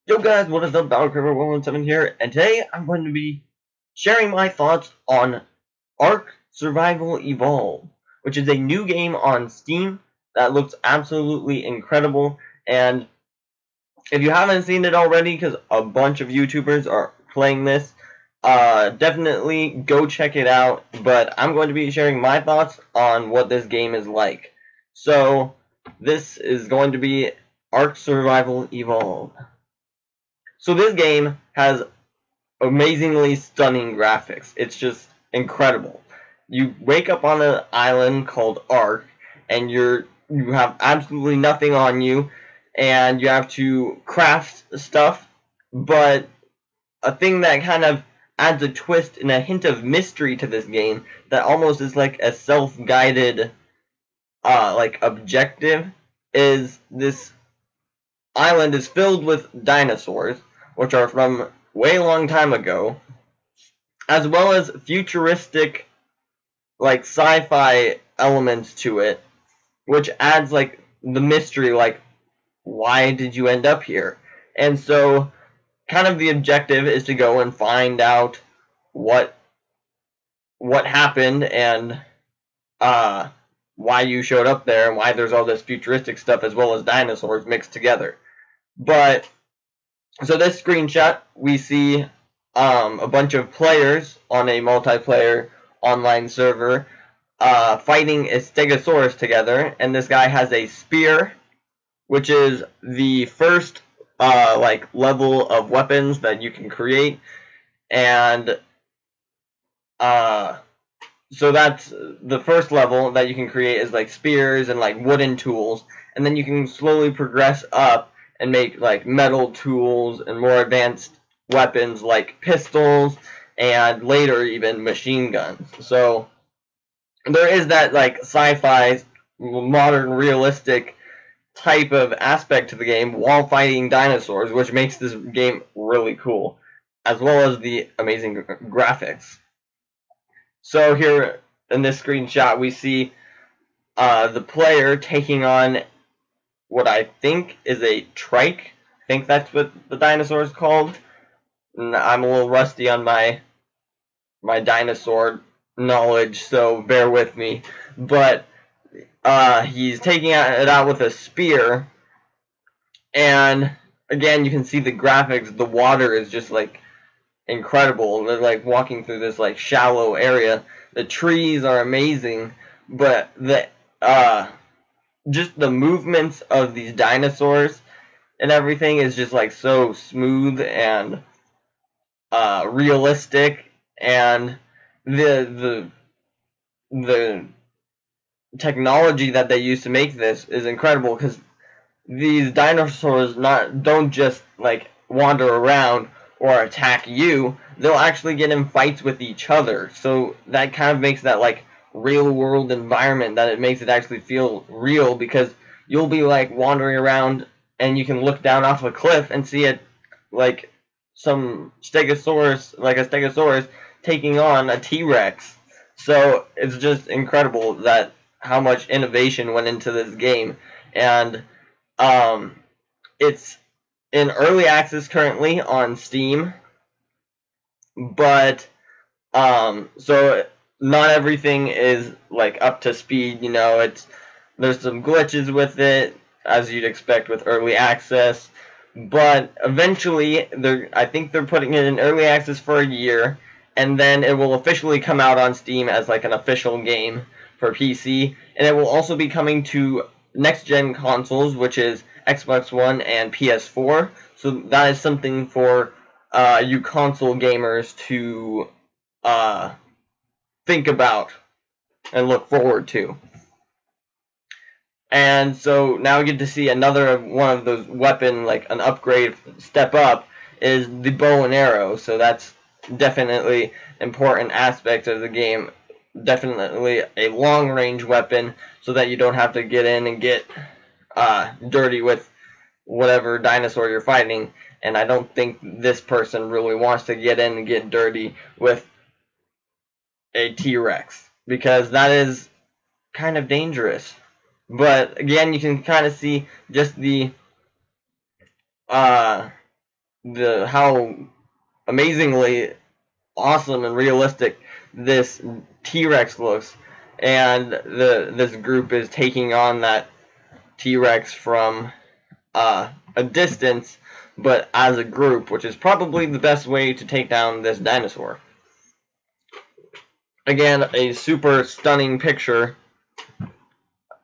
Yo guys, what is up? ARK117 here, and today I'm going to be sharing my thoughts on ARK Survival Evolved, which is a new game on Steam that looks absolutely incredible. And if you haven't seen it already, because a bunch of YouTubers are playing this, definitely go check it out. But I'm going to be sharing my thoughts on what this game is like. So, this is going to be ARK Survival Evolved. So this game has amazingly stunning graphics. It's just incredible. You wake up on an island called ARK, and you have absolutely nothing on you, and you have to craft stuff. But a thing that kind of adds a twist and a hint of mystery to this game that almost is like a self-guided like objective is this island is filled with dinosaurs, which are from way long time ago, as well as futuristic, like sci-fi elements to it, which adds like the mystery, like why did you end up here? And so, kind of the objective is to go and find out what happened and why you showed up there and why there's all this futuristic stuff as well as dinosaurs mixed together. But so this screenshot, we see a bunch of players on a multiplayer online server fighting a stegosaurus together, and this guy has a spear, which is the first like level of weapons that you can create, and so that's the first level that you can create is like spears and like wooden tools, and then you can slowly progress up and make like metal tools and more advanced weapons like pistols and later even machine guns. So there is that like sci-fi modern realistic type of aspect to the game while fighting dinosaurs, which makes this game really cool, as well as the amazing graphics. So here in this screenshot we see the player taking on what I think is a trike. I think that's what the dinosaur is called. I'm a little rusty on my dinosaur knowledge, so bear with me. But he's taking it out with a spear, and again you can see the graphics. The water is just like incredible. They're like walking through this like shallow area. The trees are amazing, but the just the movements of these dinosaurs and everything is just like so smooth and realistic, and the technology that they use to make this is incredible because these dinosaurs don't just like wander around or attack you. They'll actually get in fights with each other. So that kind of makes that like real world environment, that it makes it actually feel real, because you'll be like wandering around and you can look down off a cliff and see it like some stegosaurus, like a stegosaurus taking on a T-Rex. So it's just incredible that how much innovation went into this game. And it's in early access currently on Steam, but so not everything is like up to speed. You know, there's some glitches with it, as you'd expect with early access. But eventually, I think they're putting it in early access for a year, and then it will officially come out on Steam as like an official game for PC, and it will also be coming to next-gen consoles, which is Xbox One and PS4. So that is something for you console gamers to think about and look forward to. And so now we get to see another one of those weapon, like an upgrade step up, is the bow and arrow. So that's definitely an important aspect of the game. Definitely a long range weapon, so that you don't have to get in and get dirty with whatever dinosaur you're fighting. And I don't think this person really wants to get in and get dirty with a T-Rex, because that is kind of dangerous. But again, you can kind of see just the how amazingly awesome and realistic this T-Rex looks, and this group is taking on that T-Rex from a distance, but as a group, which is probably the best way to take down this dinosaur. Again, a super stunning picture,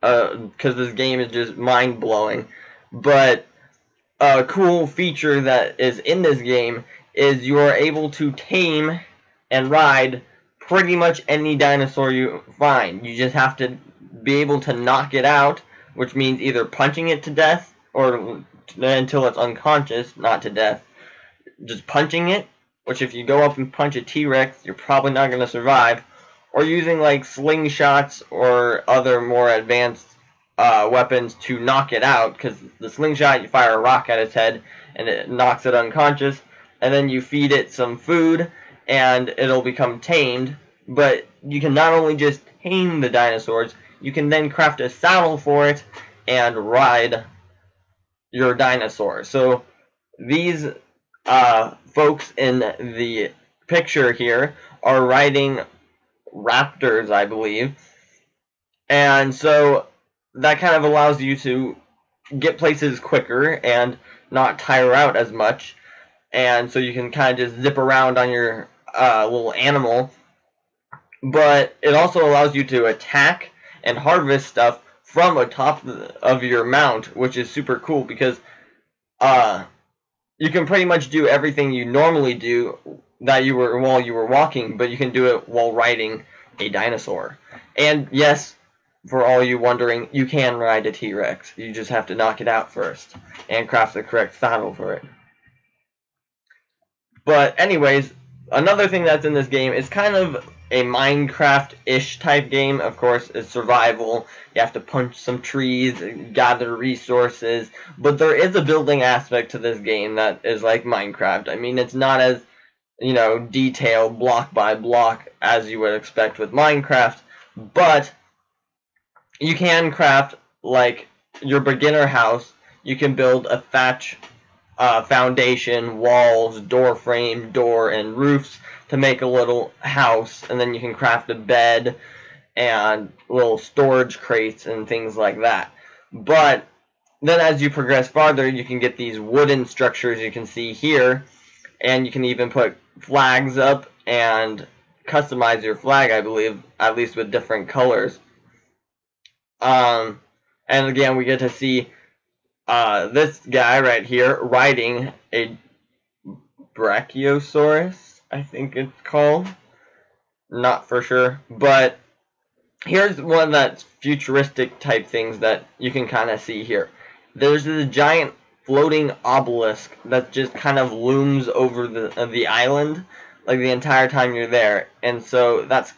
because this game is just mind-blowing. But a cool feature that is in this game is you are able to tame and ride pretty much any dinosaur you find. You just have to be able to knock it out, which means either punching it to death or until it's unconscious, not to death. Just punching it, which if you go up and punch a T-Rex, you're probably not going to survive. Or using like slingshots or other more advanced weapons to knock it out, because the slingshot, you fire a rock at its head and it knocks it unconscious, and then you feed it some food and it'll become tamed. But you can not only just tame the dinosaurs, you can then craft a saddle for it and ride your dinosaur. So these folks in the picture here are riding raptors, I believe, and so that kind of allows you to get places quicker and not tire out as much, and so you can kind of just zip around on your little animal. But it also allows you to attack and harvest stuff from atop of your mount, which is super cool, because you can pretty much do everything you normally do while you were walking, but you can do it while riding a dinosaur. And yes, for all you wondering, you can ride a T-Rex. You just have to knock it out first and craft the correct saddle for it. But anyways, another thing that's in this game is kind of a Minecraft-ish type game. Of course, it's survival. You have to punch some trees, gather resources, but there is a building aspect to this game that is like Minecraft. I mean, it's not as, detailed block by block as you would expect with Minecraft, but you can craft, like, your beginner house. You can build a thatch foundation, walls, door frame, door, and roofs to make a little house, and then you can craft a bed and little storage crates and things like that. But then as you progress farther, you can get these wooden structures you can see here, and you can even put flags up and customize your flag, I believe, at least with different colors. And again, we get to see this guy right here riding a Brachiosaurus, I think it's called. Not for sure. But here's one of that futuristic type things that you can kind of see here. There's this giant floating obelisk that just kind of looms over the island, like the entire time you're there. And so that's,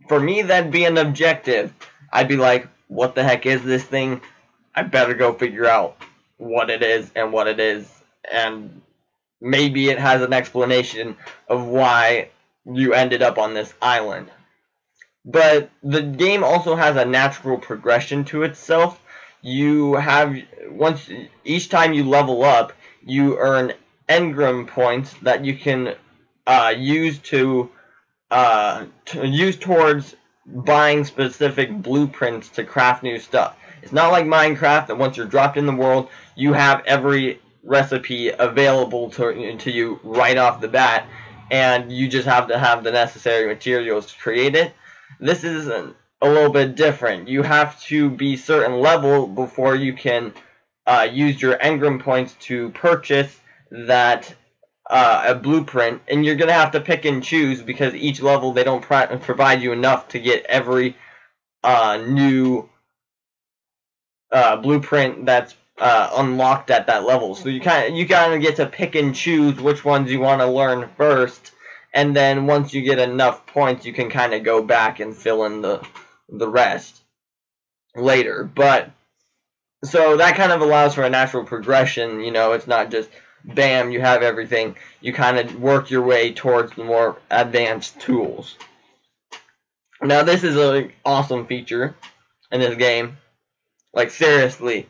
for me, that'd be an objective. I'd be like, what the heck is this thing? I better go figure out what it is and what it is, and maybe it has an explanation of why you ended up on this island. But the game also has a natural progression to itself. You have, each time you level up, you earn engram points that you can use towards buying specific blueprints to craft new stuff. It's not like Minecraft that once you're dropped in the world, you have every recipe available to you right off the bat, and you just have to have the necessary materials to create it. This is a little bit different. You have to be certain level before you can use your engram points to purchase that a blueprint, and you're gonna have to pick and choose, because each level they don't provide you enough to get every new blueprint that's unlocked at that level. So you kind of get to pick and choose which ones you want to learn first, and then once you get enough points, you can kind of go back and fill in the rest later. But so that kind of allows for a natural progression. It's not just bam, you have everything. You kind of work your way towards the more advanced tools. Now, this is an awesome feature in this game. Like, seriously.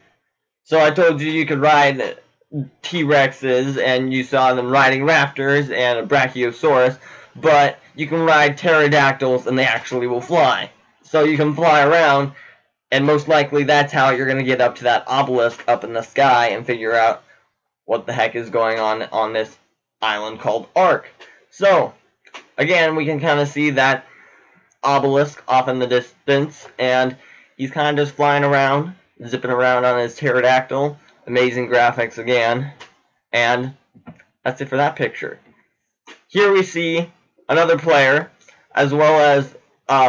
So I told you could ride T-Rexes, and you saw them riding raptors and a Brachiosaurus, but you can ride pterodactyls and they actually will fly. So you can fly around, and most likely that's how you're going to get up to that obelisk up in the sky and figure out what the heck is going on this island called ARK. So, again, we can kind of see that obelisk off in the distance, and he's kind of just flying around, zipping around on his pterodactyl. Amazing graphics again, and that's it for that picture. Here we see another player, as well as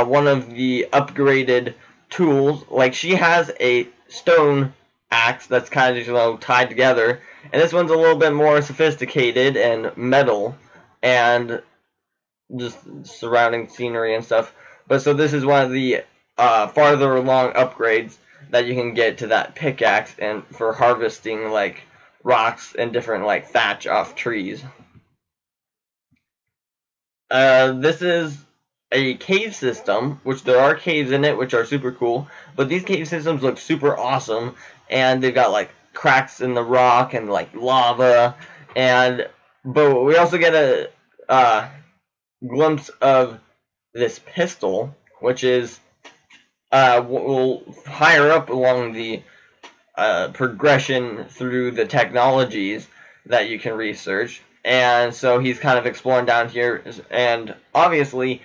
one of the upgraded tools. Like, she has a stone axe that's kind of, you know, tied together, and this one's a little bit more sophisticated and metal, and just surrounding scenery and stuff. But so this is one of the farther along upgrades that you can get to that pickaxe, and for harvesting like rocks and different like thatch off trees. This is a cave system, which there are caves in it, which are super cool. But these cave systems look super awesome, and they've got like cracks in the rock and like lava, but we also get a glimpse of this pistol, which is higher up along the progression through the technologies that you can research. And so he's kind of exploring down here, and obviously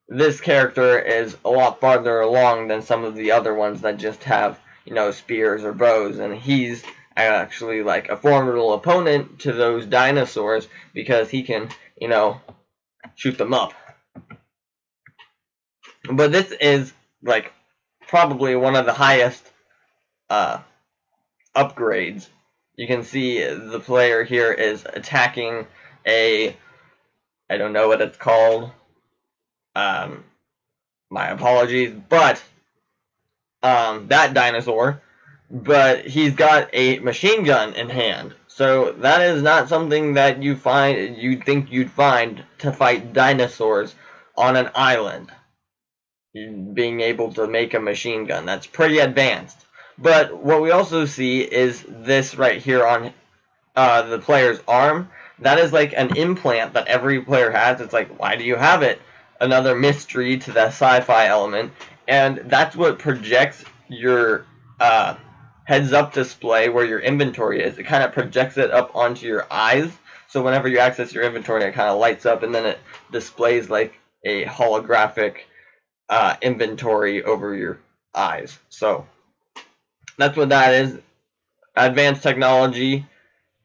this character is a lot farther along than some of the other ones that just have, you know, spears or bows, and he's actually like a formidable opponent to those dinosaurs because he can, you know, shoot them up. But this is like probably one of the highest upgrades. You can see the player here is attacking I don't know what it's called. My apologies, but that dinosaur. But he's got a machine gun in hand. So that is not something that you'd think you'd find to fight dinosaurs on an island. Being able to make a machine gun, that's pretty advanced. But what we also see is this right here on the player's arm. That is like an implant that every player has. It's like, why do you have it? Another mystery to the sci-fi element. And that's what projects your heads-up display where your inventory is. It kind of projects it up onto your eyes. So whenever you access your inventory, it kind of lights up, and then it displays like a holographic inventory over your eyes. So that's what that is. Advanced technology,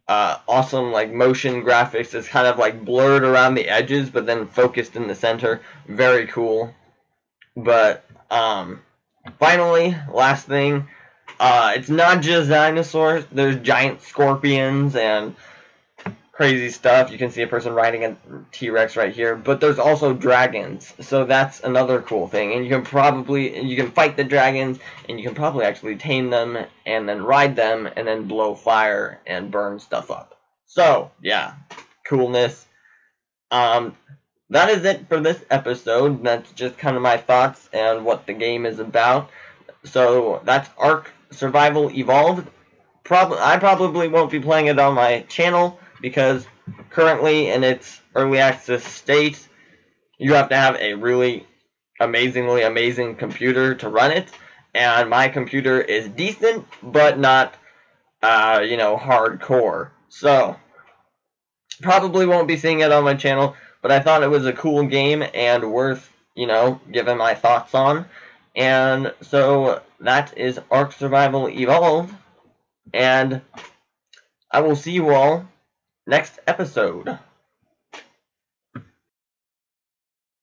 awesome like motion graphics. It's kind of like blurred around the edges, but then focused in the center. Very cool. But finally, last thing, it's not just dinosaurs. There's giant scorpions and crazy stuff. You can see a person riding a T-Rex right here, but there's also dragons, so that's another cool thing. And you can fight the dragons, and you can probably actually tame them and then ride them and then blow fire and burn stuff up. So yeah, coolness. That is it for this episode. That's just kind of my thoughts and what the game is about. So that's ARK Survival Evolved. I probably won't be playing it on my channel, because currently in its early access state, you have to have a really amazingly amazing computer to run it, and my computer is decent, but not, you know, hardcore. So, probably won't be seeing it on my channel, but I thought it was a cool game and worth, you know, giving my thoughts on. And so, that is ARK Survival Evolved, and I will see you all next episode.